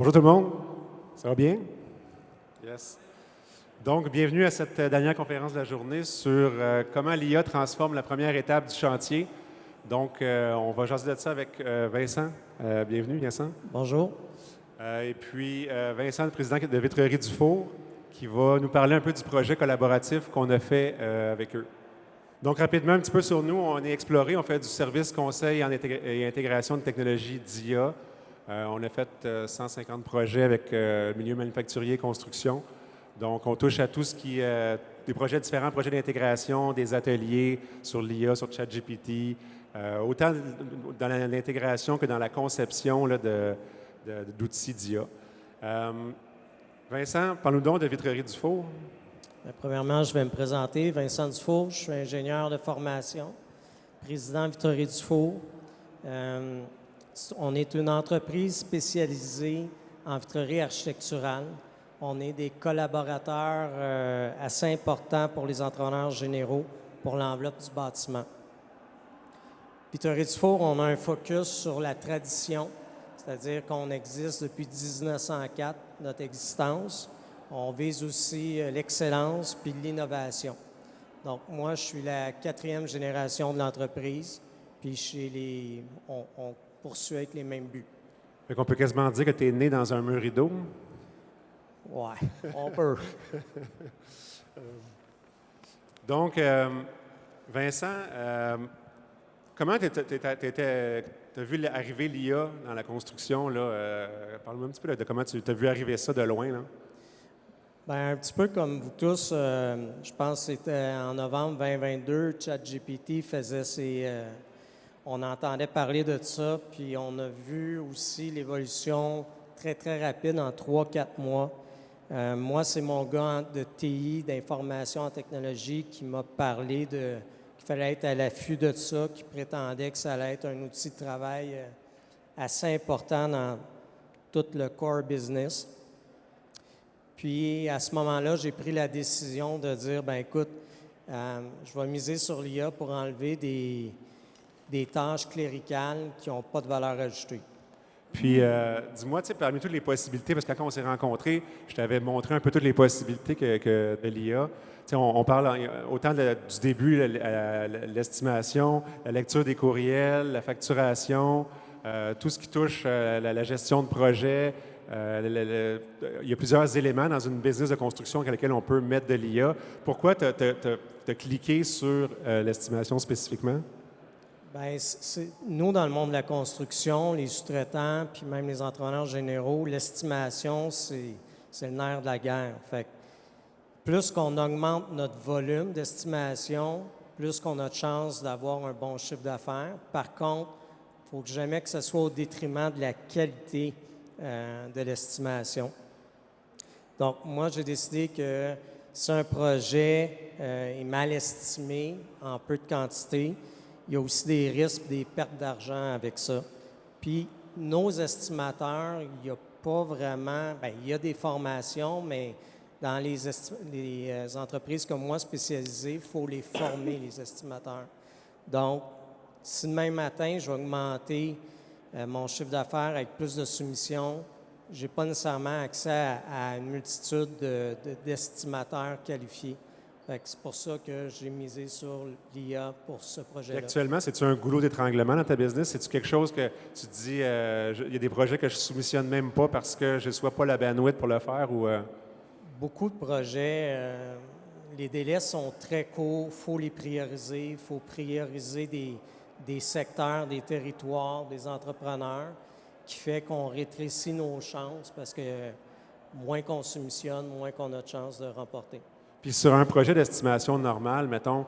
Bonjour tout le monde, ça va bien? Yes. Donc, bienvenue à cette dernière conférence de la journée sur comment l'IA transforme la première étape du chantier. Donc, on va jaser de ça avec Vincent. Bienvenue, Vincent. Bonjour. Et puis, Vincent, le président de Vitrerie Dufour, qui va nous parler un peu du projet collaboratif qu'on a fait avec eux. Donc, rapidement, un petit peu sur nous, on est Exploré, on fait du service conseil et intégration de technologies d'IA. On a fait 150 projets avec le milieu manufacturier et construction. Donc, on touche à tout ce qui est des projets différents, projets d'intégration, des ateliers sur l'IA, sur ChatGPT, autant dans l'intégration que dans la conception là, d'outils d'IA. Vincent, parle-nous donc de Vitrerie Dufour. Premièrement, je vais me présenter. Vincent Dufour, je suis ingénieur de formation, président Vitrerie Dufour. On est une entreprise spécialisée en vitrerie architecturale. On est des collaborateurs assez importants pour les entrepreneurs généraux pour l'enveloppe du bâtiment. Vitrerie Dufour, on a un focus sur la tradition, c'est-à-dire qu'on existe depuis 1904, notre existence. On vise aussi l'excellence puis l'innovation. Donc, moi, je suis la 4e génération de l'entreprise, puis on poursuit avec les mêmes buts. Fait qu'on peut quasiment dire que tu es né dans un mur rideau. Ouais, on peut. Donc, Vincent, comment tu as vu arriver l'IA dans la construction? Parle-moi un petit peu de comment tu as vu arriver ça de loin. Là. Bien, un petit peu comme vous tous, je pense que c'était en novembre 2022, ChatGPT faisait on entendait parler de ça, puis on a vu aussi l'évolution très, très rapide en 3-4 mois. Moi, c'est mon gars de TI, d'information en technologie, qui m'a parlé qu'il fallait être à l'affût de ça, qui prétendait que ça allait être un outil de travail assez important dans tout le core business. Puis, à ce moment-là, j'ai pris la décision de dire, bien écoute, je vais miser sur l'IA pour enlever des tâches cléricales qui n'ont pas de valeur ajoutée. Puis, dis-moi, parmi toutes les possibilités, parce que quand on s'est rencontrés, je t'avais montré un peu toutes les possibilités que de l'IA. On parle autant du début, l'estimation, la lecture des courriels, la facturation, tout ce qui touche la gestion de projet. Il y a plusieurs éléments dans une business de construction avec lesquels on peut mettre de l'IA. Pourquoi tu as cliqué sur l'estimation spécifiquement? Bien, nous, dans le monde de la construction, les sous-traitants, puis même les entrepreneurs généraux, l'estimation, c'est le nerf de la guerre. Fait que plus qu'on augmente notre volume d'estimation, plus qu'on a de chance d'avoir un bon chiffre d'affaires. Par contre, il ne faut jamais que ce soit au détriment de la qualité de l'estimation. Donc, moi, j'ai décidé que si un projet est mal estimé en peu de quantité, il y a aussi des risques, des pertes d'argent avec ça. Puis, nos estimateurs, il n'y a pas vraiment... Bien, il y a des formations, mais dans les entreprises comme moi spécialisées, il faut les former, les estimateurs. Donc, si demain matin, je vais augmenter mon chiffre d'affaires avec plus de soumissions, je n'ai pas nécessairement accès à une multitude d'estimateurs qualifiés. C'est pour ça que j'ai misé sur l'IA pour ce projet-là. Actuellement, c'est-tu un goulot d'étranglement dans ta business? C'est-tu quelque chose que tu te dis, il y a des projets que je ne soumissionne même pas parce que je ne sois pas la bandwidth pour le faire? Ou, Beaucoup de projets, les délais sont très courts, il faut les prioriser, il faut prioriser des secteurs, des territoires, des entrepreneurs, qui fait qu'on rétrécit nos chances parce que moins qu'on soumissionne, moins qu'on a de chances de remporter. Puis sur un projet d'estimation normale, mettons,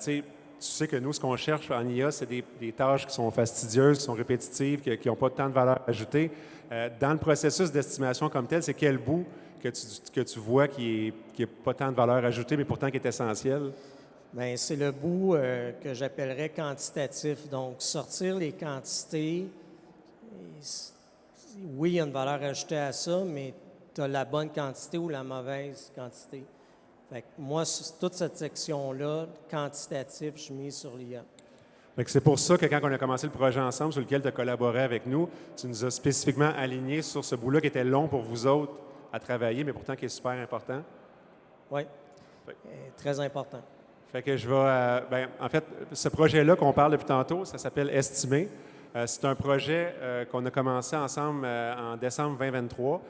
tu sais que nous, ce qu'on cherche en IA, c'est des tâches qui sont fastidieuses, qui sont répétitives, qui n'ont pas tant de valeur ajoutée. Dans le processus d'estimation comme tel, c'est quel bout que tu vois qui n'a pas tant de valeur ajoutée, mais pourtant qui est essentiel? Bien, c'est le bout que j'appellerais quantitatif. Donc, sortir les quantités, oui, il y a une valeur ajoutée à ça, mais tu as la bonne quantité ou la mauvaise quantité. Fait que moi, toute cette section-là, quantitatif, je mise sur l'IA. Fait que c'est pour ça que quand on a commencé le projet ensemble, sur lequel tu as collaboré avec nous, tu nous as spécifiquement alignés sur ce bout-là qui était long pour vous autres à travailler, mais pourtant qui est super important. Oui, très important. Fait que je vais. En fait, ce projet-là qu'on parle depuis tantôt, ça s'appelle Estimer. C'est un projet qu'on a commencé ensemble en décembre 2023,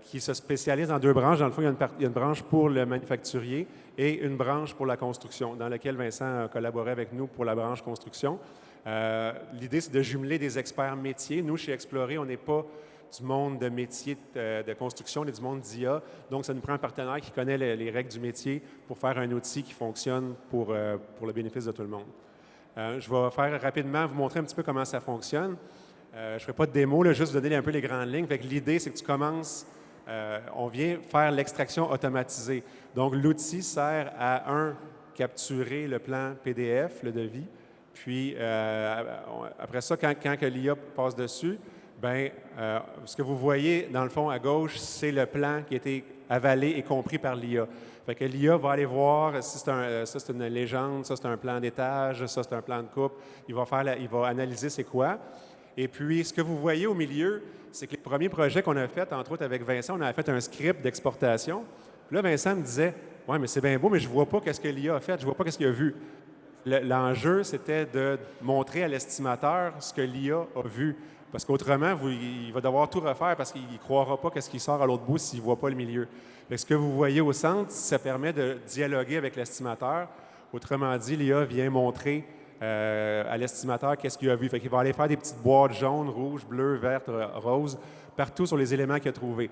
qui se spécialise en deux branches. Dans le fond, il y a une branche pour le manufacturier et une branche pour la construction, dans laquelle Vincent a collaboré avec nous pour la branche construction. L'idée, c'est de jumeler des experts métiers. Nous, chez Explorer, on n'est pas du monde de métier de construction, on est du monde d'IA. Donc, ça nous prend un partenaire qui connaît les règles du métier pour faire un outil qui fonctionne pour le bénéfice de tout le monde. Je vais faire rapidement, vous montrer un petit peu comment ça fonctionne. Je ne ferai pas de démo, là, juste vous donner un peu les grandes lignes. Fait que l'idée, c'est que tu commences, on vient faire l'extraction automatisée. Donc, l'outil sert à, capturer le plan PDF, le devis. Puis, après ça, quand que l'IA passe dessus, ce que vous voyez, dans le fond, à gauche, c'est le plan qui a été avalé et compris par l'IA. Fait que l'IA va aller voir si ça, c'est une légende, ça, c'est un plan d'étage, ça, c'est un plan de coupe. Il va analyser c'est quoi. Et puis, ce que vous voyez au milieu, c'est que les premiers projets qu'on a faits, entre autres avec Vincent, on a fait un script d'exportation. Puis là, Vincent me disait, « Ouais, mais c'est bien beau, mais je ne vois pas qu'est-ce que l'IA a fait, je ne vois pas qu'est-ce qu'il a vu. » L'enjeu, c'était de montrer à l'estimateur ce que l'IA a vu. Parce qu'autrement, il va devoir tout refaire parce qu'il ne croira pas qu'est-ce qui sort à l'autre bout s'il ne voit pas le milieu. Fait que ce que vous voyez au centre, ça permet de dialoguer avec l'estimateur. Autrement dit, l'IA vient montrer à l'estimateur qu'est-ce qu'il a vu. Fait qu'il va aller faire des petites boîtes jaunes, rouges, bleues, vertes, roses, partout sur les éléments qu'il a trouvés.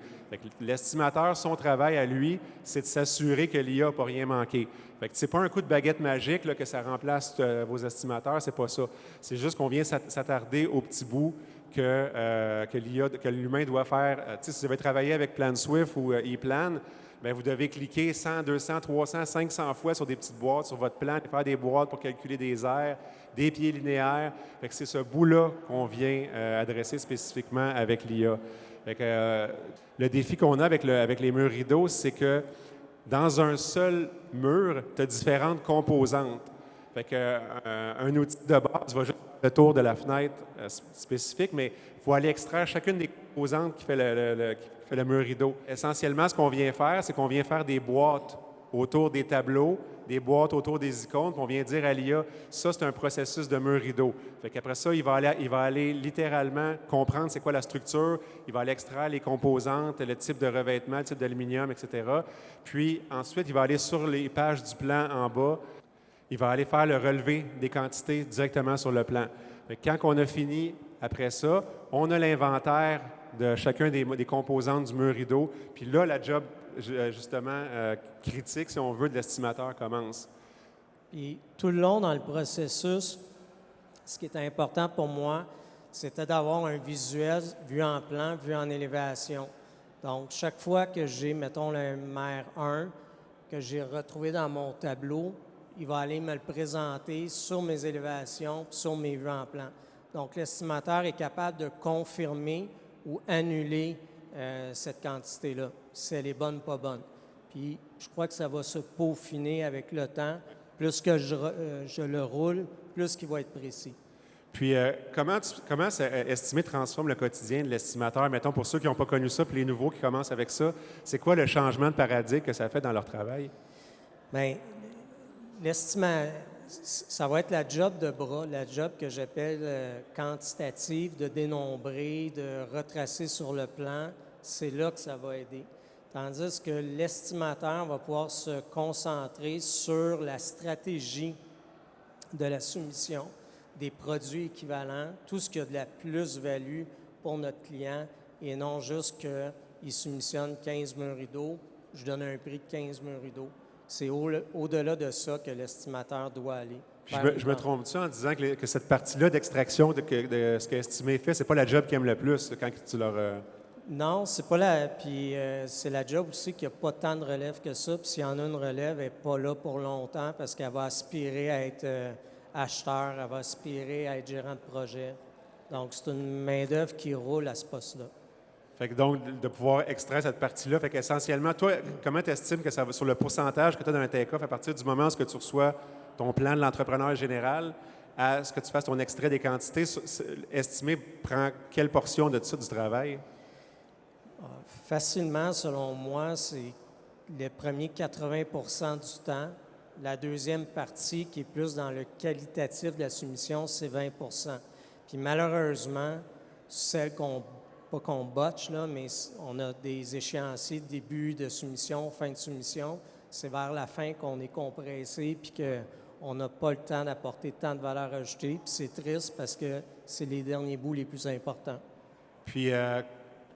L'estimateur, son travail à lui, c'est de s'assurer que l'IA n'a pas rien manqué. Fait que c'est pas un coup de baguette magique là, que ça remplace vos estimateurs, c'est pas ça. C'est juste qu'on vient s'attarder aux petits bouts que l'humain doit faire. Si vous avez travaillé avec PlanSwift ou ePlan, bien, vous devez cliquer 100, 200, 300, 500 fois sur des petites boîtes sur votre plan et faire des boîtes pour calculer des aires, des pieds linéaires. Fait que c'est ce bout-là qu'on vient adresser spécifiquement avec l'IA. Fait que, le défi qu'on a avec les murs rideaux, c'est que dans un seul mur, tu as différentes composantes. Fait que, un outil de base va juste faire le tour de la fenêtre spécifique, mais il faut aller extraire chacune des composantes qui fait le mur rideau. Essentiellement, ce qu'on vient faire, c'est qu'on vient faire des boîtes autour des tableaux, des boîtes autour des icônes, puis on vient dire à l'IA, ça, c'est un processus de mur rideau. Fait qu'après ça, il va aller littéralement comprendre c'est quoi la structure, il va aller extraire les composantes, le type de revêtement, le type d'aluminium, etc. Puis ensuite, il va aller sur les pages du plan en bas, il va aller faire le relevé des quantités directement sur le plan. Fait que quand on a fini après ça, on a l'inventaire de chacun des composantes du mur rideau. Puis là, la job, justement, critique, si on veut, de l'estimateur commence. Puis tout le long dans le processus, ce qui était important pour moi, c'était d'avoir un visuel vu en plan, vu en élévation. Donc, chaque fois que j'ai, mettons, le MR 1, que j'ai retrouvé dans mon tableau, il va aller me le présenter sur mes élévations, sur mes vues en plan. Donc, l'estimateur est capable de confirmer ou annuler cette quantité-là, si elle est bonne ou pas bonne. Puis, je crois que ça va se peaufiner avec le temps. Plus que je le roule, plus qu'il va être précis. Puis, comment Estimer transforme le quotidien de l'estimateur? Mettons, pour ceux qui n'ont pas connu ça, puis les nouveaux qui commencent avec ça, c'est quoi le changement de paradigme que ça fait dans leur travail? Bien, ça va être la job de bras, la job que j'appelle quantitative, de dénombrer, de retracer sur le plan. C'est là que ça va aider. Tandis que l'estimateur va pouvoir se concentrer sur la stratégie de la soumission, des produits équivalents, tout ce qui a de la plus-value pour notre client et non juste qu'il soumissionne 15 murs rideaux, je donne un prix de 15 murs rideaux. C'est au-delà de ça que l'estimateur doit aller. Je me trompe-tu en disant que cette partie-là d'extraction de ce qu'Estimé fait, c'est pas la job qu'ils aiment le plus quand tu leur... Non, c'est pas la. Puis c'est la job aussi qu'il n'y a pas tant de relève que ça. Puis s'il y en a une relève, elle n'est pas là pour longtemps parce qu'elle va aspirer à être acheteur, elle va aspirer à être gérant de projet. Donc, c'est une main-d'œuvre qui roule à ce poste-là. Fait que donc, de pouvoir extraire cette partie-là, fait qu'essentiellement, toi, comment tu estimes que ça va sur le pourcentage que tu as d'un take-off à partir du moment où tu reçois ton plan de l'entrepreneur général à ce que tu fasses ton extrait des quantités, estimer prend quelle portion de ça du travail? Facilement, selon moi, c'est les premiers 80 du temps. La deuxième partie, qui est plus dans le qualitatif de la soumission, c'est 20 Puis malheureusement, celle pas qu'on botche, là, mais on a des échéanciers de début de soumission, fin de soumission. C'est vers la fin qu'on est compressé puis qu'on n'a pas le temps d'apporter tant de valeur ajoutée. Puis c'est triste parce que c'est les derniers bouts les plus importants. Puis,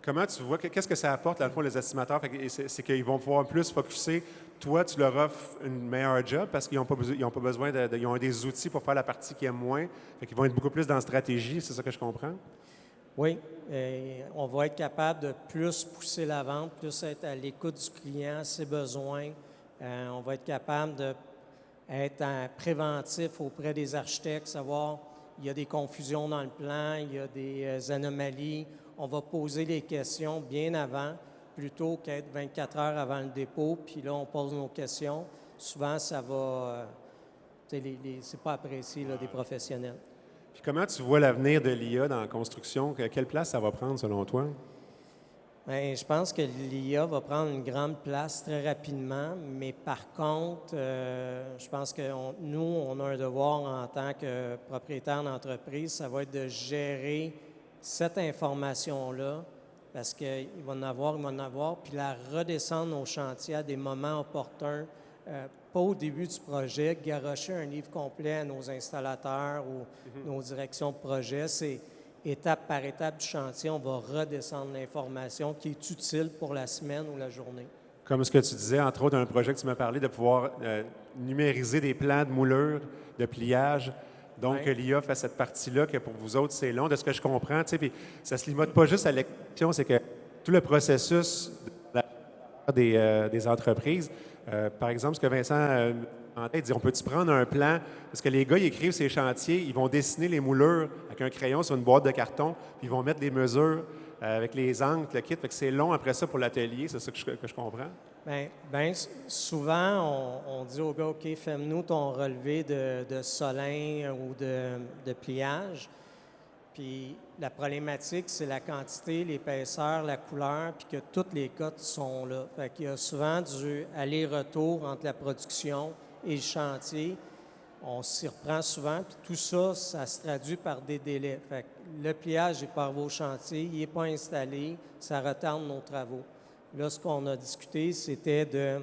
comment tu vois, qu'est-ce que ça apporte, dans le fond, les estimateurs? C'est qu'ils vont pouvoir plus focusser. Toi, tu leur offres une meilleure job parce qu'ils n'ont pas besoin ils ont des outils pour faire la partie qu'ils aiment moins. Fait qu'ils vont être beaucoup plus dans la stratégie, c'est ça que je comprends? Oui, on va être capable de plus pousser la vente, plus être à l'écoute du client, ses besoins. On va être capable d'être préventif auprès des architectes, savoir il y a des confusions dans le plan, il y a des anomalies. On va poser les questions bien avant, plutôt qu'être 24 heures avant le dépôt, puis là, on pose nos questions. Souvent, ça va... c'est pas apprécié là, des professionnels. Puis comment tu vois l'avenir de l'IA dans la construction? Quelle place ça va prendre selon toi? Bien, je pense que l'IA va prendre une grande place très rapidement, mais par contre, je pense que nous, on a un devoir en tant que propriétaire d'entreprise, ça va être de gérer cette information-là, parce qu'il va en avoir, puis la redescendre au chantier à des moments opportuns. Pas au début du projet, garrocher un livre complet à nos installateurs ou nos directions de projet. C'est étape par étape du chantier, on va redescendre l'information qui est utile pour la semaine ou la journée. Comme ce que tu disais, entre autres, dans un projet que tu m'as parlé, de pouvoir numériser des plans de moulure, de pliage. Donc, Ouais. l'IA fait cette partie-là que pour vous autres, c'est long, de ce que je comprends. Puis ça ne se limite pas juste à l'exécution, c'est que tout le processus des entreprises. Par exemple, ce que Vincent en tête dit, on peut-tu prendre un plan? Parce que les gars, ils écrivent ces chantiers, ils vont dessiner les moulures avec un crayon sur une boîte de carton, puis ils vont mettre des mesures avec les angles, le kit. Fait que c'est long après ça pour l'atelier, c'est ça que je comprends? Bien, souvent, on dit aux gars, OK, fais-nous ton relevé de solin ou de pliage. Puis la problématique, c'est la quantité, l'épaisseur, la couleur, puis que toutes les cotes sont là. Fait qu'il y a souvent du aller-retour entre la production et le chantier. On s'y reprend souvent, puis tout ça, ça se traduit par des délais. Fait que le pliage n'est pas arrivé au chantier, il n'est pas installé, ça retarde nos travaux. Là, ce qu'on a discuté, c'était de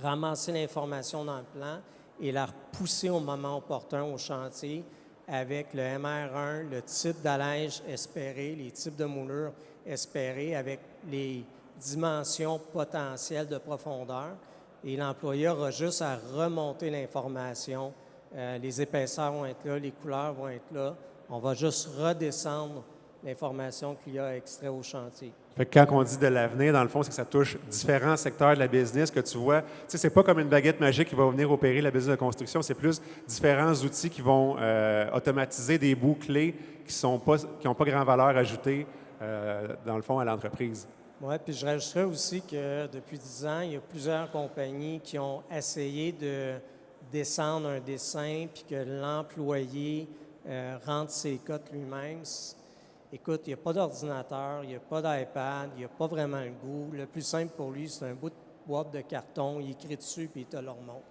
ramasser l'information dans le plan et la repousser au moment opportun au chantier avec le MR1, le type d'allège espéré, les types de moulures espérés avec les dimensions potentielles de profondeur. Et l'employé aura juste à remonter l'information. Les épaisseurs vont être là, les couleurs vont être là. On va juste redescendre l'information qu'il y a extrait au chantier. Fait que quand on dit de l'avenir, dans le fond, c'est que ça touche différents secteurs de la business que tu vois. Tu sais, c'est pas comme une baguette magique qui va venir opérer la business de construction, c'est plus différents outils qui vont automatiser des bouts clés qui n'ont pas grand valeur ajoutée, dans le fond, à l'entreprise. Oui, puis je rajouterais aussi que depuis 10 ans, il y a plusieurs compagnies qui ont essayé de descendre un dessin puis que l'employé rentre ses cotes lui-même. Écoute, il n'y a pas d'ordinateur, il n'y a pas d'iPad, il n'y a pas vraiment le goût. Le plus simple pour lui, c'est un bout de boîte de carton, il écrit dessus puis il te le remonte.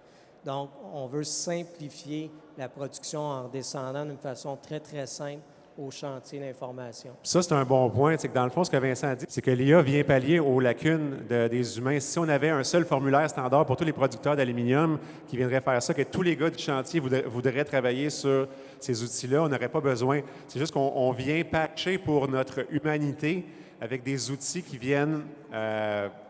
Donc, on veut simplifier la production en descendant d'une façon très, très simple au chantier d'information. Ça, c'est un bon point. C'est que dans le fond, ce que Vincent a dit, c'est que l'IA vient pallier aux lacunes des humains. Si on avait un seul formulaire standard pour tous les producteurs d'aluminium qui viendraient faire ça, que tous les gars du chantier voudraient travailler sur ces outils-là, on n'aurait pas besoin. C'est juste qu'on vient patcher pour notre humanité avec des outils qui viennent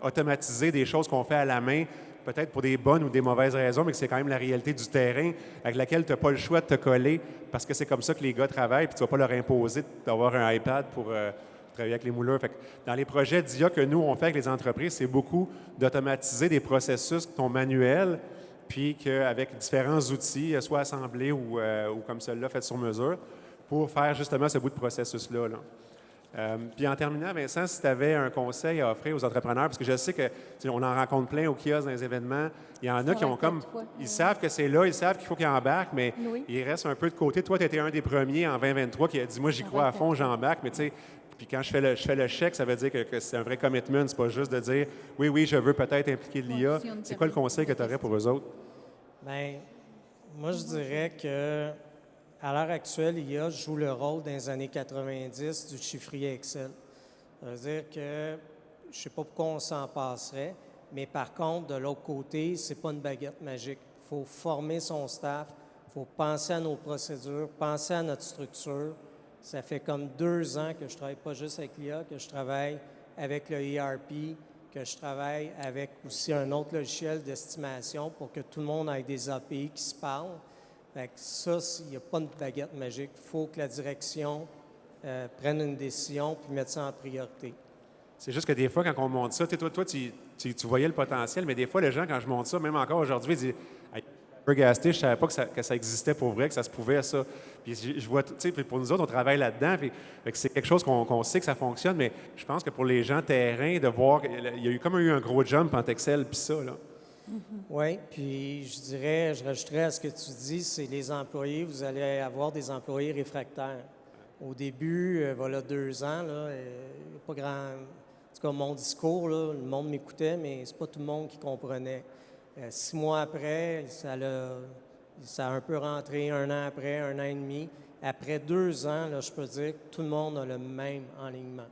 automatiser des choses qu'on fait à la main, peut-être pour des bonnes ou des mauvaises raisons, mais que c'est quand même la réalité du terrain avec laquelle tu n'as pas le choix de te coller parce que c'est comme ça que les gars travaillent, puis tu ne vas pas leur imposer d'avoir un iPad pour travailler avec les mouleurs. Fait que dans les projets d'IA que nous, on fait avec les entreprises, c'est beaucoup d'automatiser des processus qui sont manuels, puis qu'avec différents outils, soit assemblés ou comme celui-là, fait sur mesure, pour faire justement ce bout de processus-là. Là. Puis en terminant, Vincent, si tu avais un conseil à offrir aux entrepreneurs, parce que je sais que on en rencontre plein au kiosque dans les événements, il y en a qui ont comme, ils savent que c'est là, ils savent qu'il faut qu'ils embarquent, mais ils restent un peu de côté. Toi, tu étais un des premiers en 2023 qui a dit, moi, j'y crois à fond, j'embarque, mais tu sais, puis quand je fais le chèque, ça veut dire que c'est un vrai commitment, c'est pas juste de dire, oui, je veux peut-être impliquer de l'IA. C'est quoi le conseil que tu aurais pour eux autres? Bien, moi, je dirais que à l'heure actuelle, l'IA joue le rôle dans les années 90 du chiffrier Excel. Ça veut dire que je ne sais pas pourquoi on s'en passerait, mais par contre, de l'autre côté, ce n'est pas une baguette magique. Il faut former son staff, il faut penser à nos procédures, penser à notre structure. Ça fait comme 2 ans que je ne travaille pas juste avec l'IA, que je travaille avec le ERP, que je travaille avec aussi un autre logiciel d'estimation pour que tout le monde ait des API qui se parlent. Fait que ça, il n'y a pas de baguette magique. Il faut que la direction prenne une décision puis mette ça en priorité. C'est juste que des fois, quand on monte ça, toi, tu voyais le potentiel, mais des fois, les gens, quand je monte ça, même encore aujourd'hui, ils disent hey, Burgasté, je ne savais pas que ça existait pour vrai, que ça se pouvait, ça. Puis je vois, tu sais, pour nous autres, on travaille là-dedans, puis c'est quelque chose qu'on sait que ça fonctionne, mais je pense que pour les gens terrain, de voir, il y a eu comme eu un gros jump entre Excel puis ça, là. Oui, puis je rajouterais à ce que tu dis, c'est les employés, vous allez avoir des employés réfractaires. Au début, voilà 2 ans, là, pas grand. En tout cas, mon discours, là, le monde m'écoutait, mais c'est pas tout le monde qui comprenait. 6 mois après, ça a un peu rentré, 1 an après, 1 an et demi. Après 2 ans, là, je peux dire que tout le monde a le même enlignement.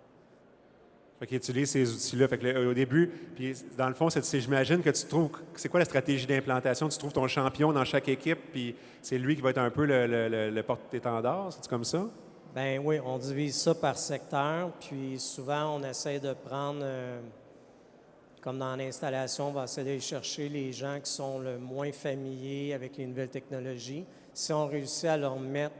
Fait qu'ils utilisent ces outils-là. Fait que au début, puis dans le fond, j'imagine que tu trouves, c'est quoi la stratégie d'implantation? Tu trouves ton champion dans chaque équipe, puis c'est lui qui va être un peu le porte-étendard, c'est comme ça? Bien oui, on divise ça par secteur, puis souvent on essaie de prendre, comme dans l'installation, on va essayer d'aller chercher les gens qui sont le moins familiers avec les nouvelles technologies. Si on réussit à leur mettre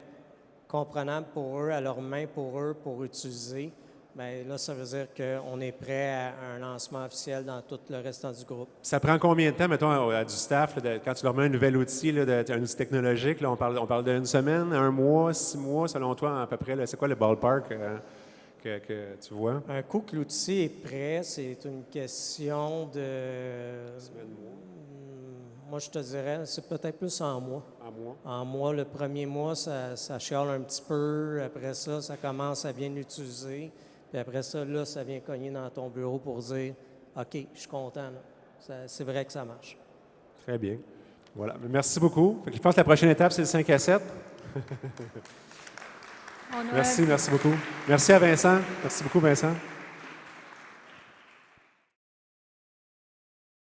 comprenable pour eux, à leurs mains pour eux, pour utiliser, bien là, ça veut dire qu'on est prêt à un lancement officiel dans tout le restant du groupe. Ça prend combien de temps, mettons, à du staff, là, quand tu leur mets un nouvel outil, là, un outil technologique, là, on parle d'une semaine, 1 mois, 6 mois, selon toi, à peu près, c'est quoi le ballpark que tu vois? Un coup que l'outil est prêt, c'est une question de... Moi, je te dirais, c'est peut-être plus en mois. En mois? En mois, le premier mois, ça chiale un petit peu. Après ça commence à bien l'utiliser. Puis après ça, là, ça vient cogner dans ton bureau pour dire « OK, je suis content. C'est vrai que ça marche. » Très bien. Voilà. Merci beaucoup. Je pense que la prochaine étape, c'est le 5 à 7. Merci beaucoup. Merci à Vincent. Merci beaucoup, Vincent.